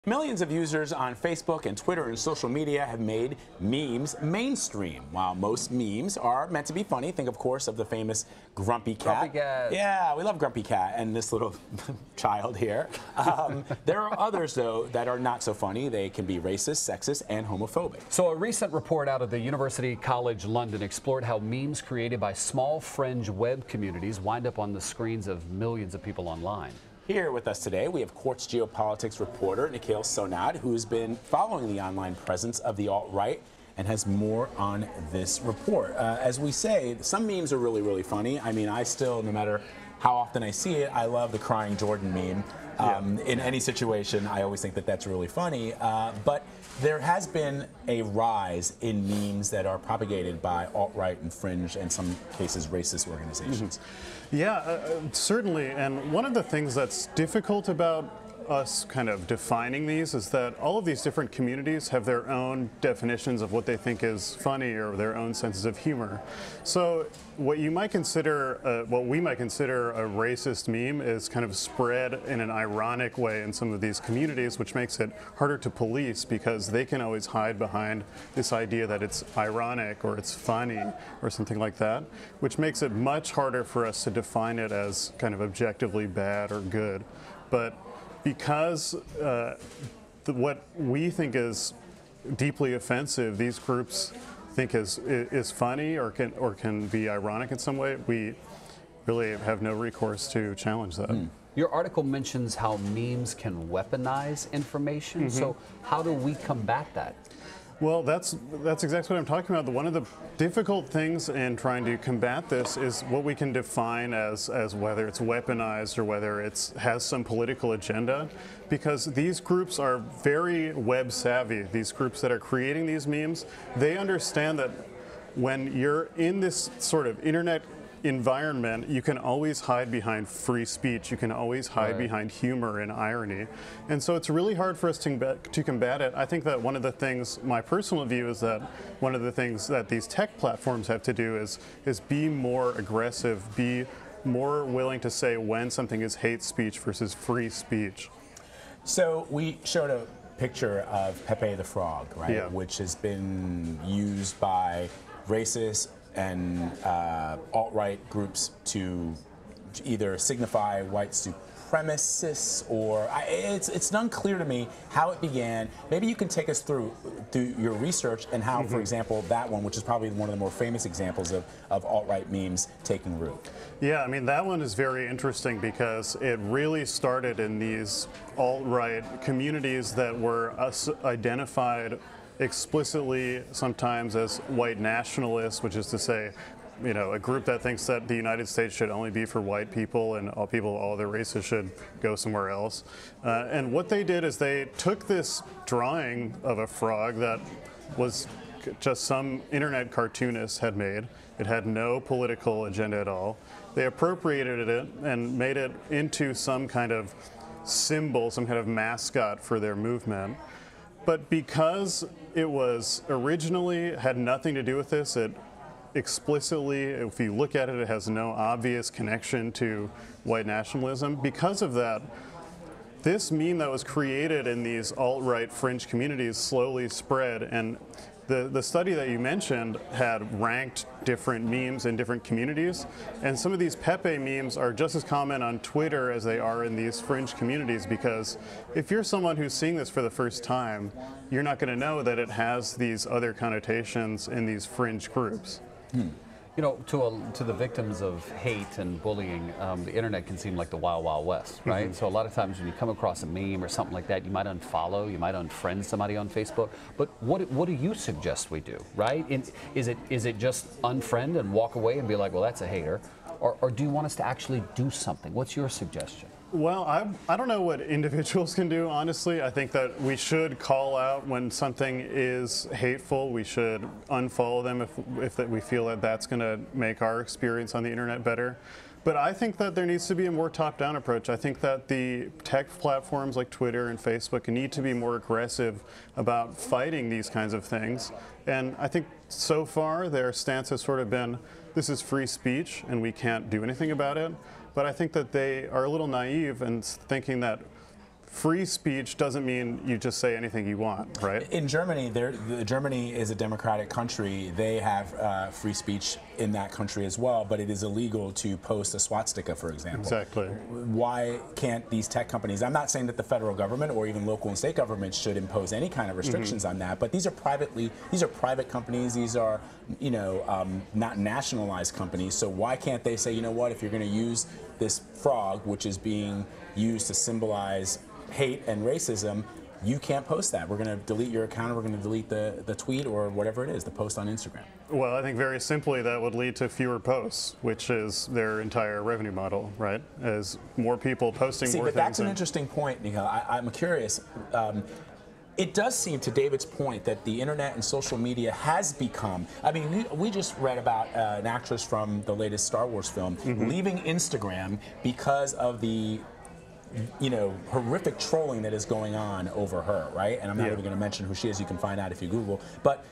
Millions of users on Facebook and Twitter and social media have made memes mainstream. While most memes are meant to be funny, think of course of the famous Grumpy Cat. Grumpy Cat. Yeah, we love Grumpy Cat and this little child here. There are others though that are not so funny. They can be racist, sexist, and homophobic. So a recent report out of the University College London explored how memes created by small fringe web communities wind up on the screens of millions of people online. Here with us today, we have Quartz geopolitics reporter Nikhil Sonad, who's been following the online presence of the alt-right and has more on this report. As we say, some memes are really, really funny. I mean, I still, no matter how often I see it, I love the crying Jordan meme. In any situation, I always think that that's really funny. But there has been a rise in memes that are propagated by alt-right and fringe, and in some cases, racist organizations. Yeah, certainly. And one of the things that's difficult about us kind of defining these is that all of these different communities have their own definitions of what they think is funny or their own senses of humor. So what you might consider, what we might consider a racist meme is kind of spread in an ironic way in some of these communities, which makes it harder to police because they can always hide behind this idea that it's ironic or it's funny or something like that, which makes it much harder for us to define it as kind of objectively bad or good. But because what we think is deeply offensive, these groups think is funny or can be ironic in some way, we really have no recourse to challenge that. Your article mentions how memes can weaponize information. So how do we combat that? Well, that's exactly what I'm talking about. One of the difficult things in trying to combat this is what we can define as whether it's weaponized or whether it has some political agenda, because these groups are very web savvy. These groups that are creating these memes, they understand that when you're in this sort of internet environment, you can always hide behind free speech. You can always hide behind humor and irony. And so it's really hard for us to combat it. I think that one of the things, my personal view is that one of the things that these tech platforms have to do is be more aggressive, be more willing to say when something is hate speech versus free speech. So we showed a picture of Pepe the Frog, right? Yeah. Which has been used by racist and alt-right groups to either signify white supremacists, or it's unclear to me how it began. Maybe you can take us through your research and how, for example, that one, which is probably one of the more famous examples of alt-right memes taking root. Yeah, I mean, that one is very interesting because it really started in these alt-right communities that were identified explicitly sometimes as white nationalists, which is to say, you know, a group that thinks that the United States should only be for white people and all other races should go somewhere else. And what they did is they took this drawing of a frog that was just some internet cartoonist had made. It had no political agenda at all. They appropriated it and made it into some kind of symbol, some kind of mascot for their movement. But because it was originally had nothing to do with this, it explicitly, if you look at it, it has no obvious connection to white nationalism. Because of that, this meme that was created in these alt-right fringe communities slowly spread, and the study that you mentioned had ranked different memes in different communities, and some of these Pepe memes are just as common on Twitter as they are in these fringe communities, because if you're someone who's seeing this for the first time, you're not going to know that it has these other connotations in these fringe groups. You know, to the victims of hate and bullying, the internet can seem like the Wild Wild West, right? So a lot of times when you come across a meme or something like that, you might unfollow, you might unfriend somebody on Facebook. But what do you suggest we do, right? Is it just unfriend and walk away and be like, well, that's a hater, or do you want us to actually do something? What's your suggestion? Well, I don't know what individuals can do, honestly. I think that we should call out when something is hateful. We should unfollow them if we feel that that's going to make our experience on the internet better. But I think that there needs to be a more top-down approach. I think that the tech platforms like Twitter and Facebook need to be more aggressive about fighting these kinds of things. And I think so far their stance has sort of been, this is free speech and we can't do anything about it. But I think that they are a little naive in thinking that free speech doesn't mean you just say anything you want, right? In Germany, Germany is a democratic country. They have free speech in that country as well, but it is illegal to post a swastika, for example. Exactly. Why can't these tech companies, I'm not saying that the federal government or even local and state governments should impose any kind of restrictions on that, but these are private companies, these are, not nationalized companies, so why can't they say, you know what, if you're going to use this frog, which is being used to symbolize hate and racism, you can't post that. We're going to delete your account, or we're going to delete the tweet or whatever it is, the post on Instagram. Well, I think very simply that would lead to fewer posts, which is their entire revenue model, right? As more people posting more things. But that's an interesting point, Nikhil. I'm curious. It does seem, to David's point, that the internet and social media has become, I mean, we just read about an actress from the latest Star Wars film leaving Instagram because of the horrific trolling that is going on over her, right? And I'm not even going to mention who she is. You can find out if you Google. But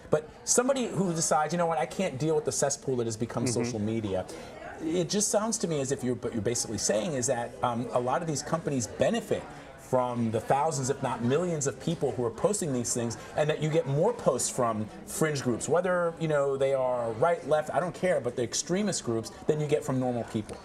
somebody who decides, you know what, I can't deal with the cesspool that has become social media. It just sounds to me as if you're basically saying is that a lot of these companies benefit from the thousands, if not millions, of people who are posting these things, and that you get more posts from fringe groups, whether they are right, left, I don't care, but the extremist groups, than you get from normal people.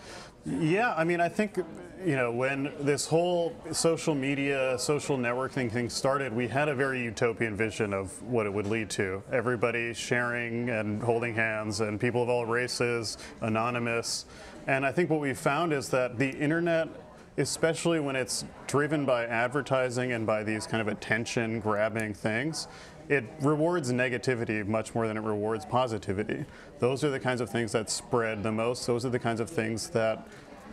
Yeah, I mean, I think when this whole social media, social networking thing started, we had a very utopian vision of what it would lead to. Everybody sharing and holding hands, and people of all races, anonymous. And I think what we found is that the internet, especially when it's driven by advertising and by these kind of attention-grabbing things, it rewards negativity much more than it rewards positivity. Those are the kinds of things that spread the most. Those are the kinds of things that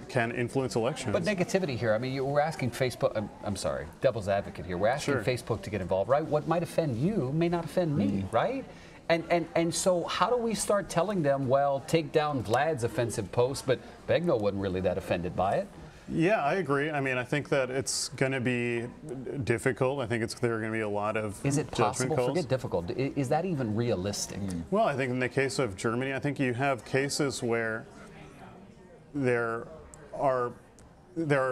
can influence elections. But negativity here, I mean, we're asking Facebook, I'm sorry, devil's advocate here, we're asking Facebook to get involved, right? What might offend you may not offend me, right? And so how do we start telling them, well, take down Vlad's offensive post, but Begno wasn't really that offended by it? Yeah, I agree. I mean, I think that it's going to be difficult. I think there are going to be a lot of Is it possible? calls. Forget difficult. Is that even realistic? Well, I think in the case of Germany, I think you have cases where there are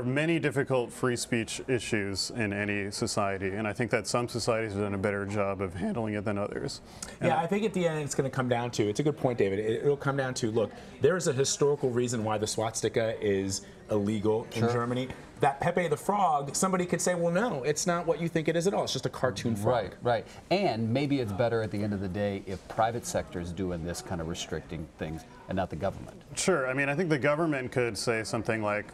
many difficult free speech issues in any society, and I think that some societies have done a better job of handling it than others. And I think at the end it's going to come down to, it's a good point, David, it'll come down to, look, there is a historical reason why the swastika is illegal in Germany. That Pepe the Frog, somebody could say, well, no, it's not what you think it is at all. It's just a cartoon frog. Right. And maybe it's better at the end of the day if private sector is doing this kind of restricting things and not the government. Sure. I mean, I think the government could say something like,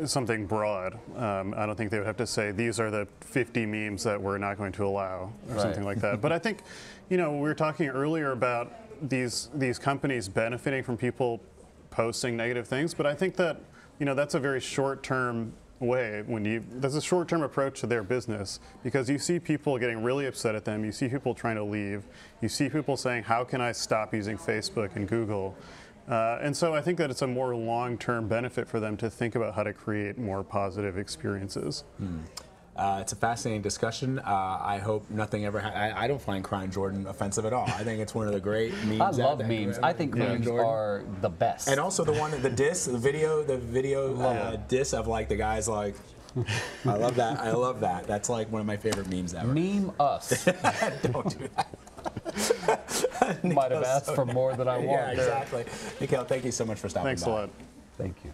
something broad. I don't think they would have to say these are the 50 memes that we're not going to allow or something like that. But I think, we were talking earlier about these companies benefiting from people posting negative things, but I think that that's a very short-term way that's a short-term approach to their business, because you see people getting really upset at them, you see people trying to leave, you see people saying, how can I stop using Facebook and Google? And so I think that it's a more long-term benefit for them to think about how to create more positive experiences. It's a fascinating discussion. I hope nothing ever I don't find Crying Jordan offensive at all. I think it's one of the great memes. I love memes. I think memes are the best. And also the video diss of like the guys like, I love that. That's like one of my favorite memes ever. Meme us. Don't do that. Might have asked for more than I want. Yeah, exactly. Nikhil, thank you so much for stopping by. Thanks a lot. Thank you.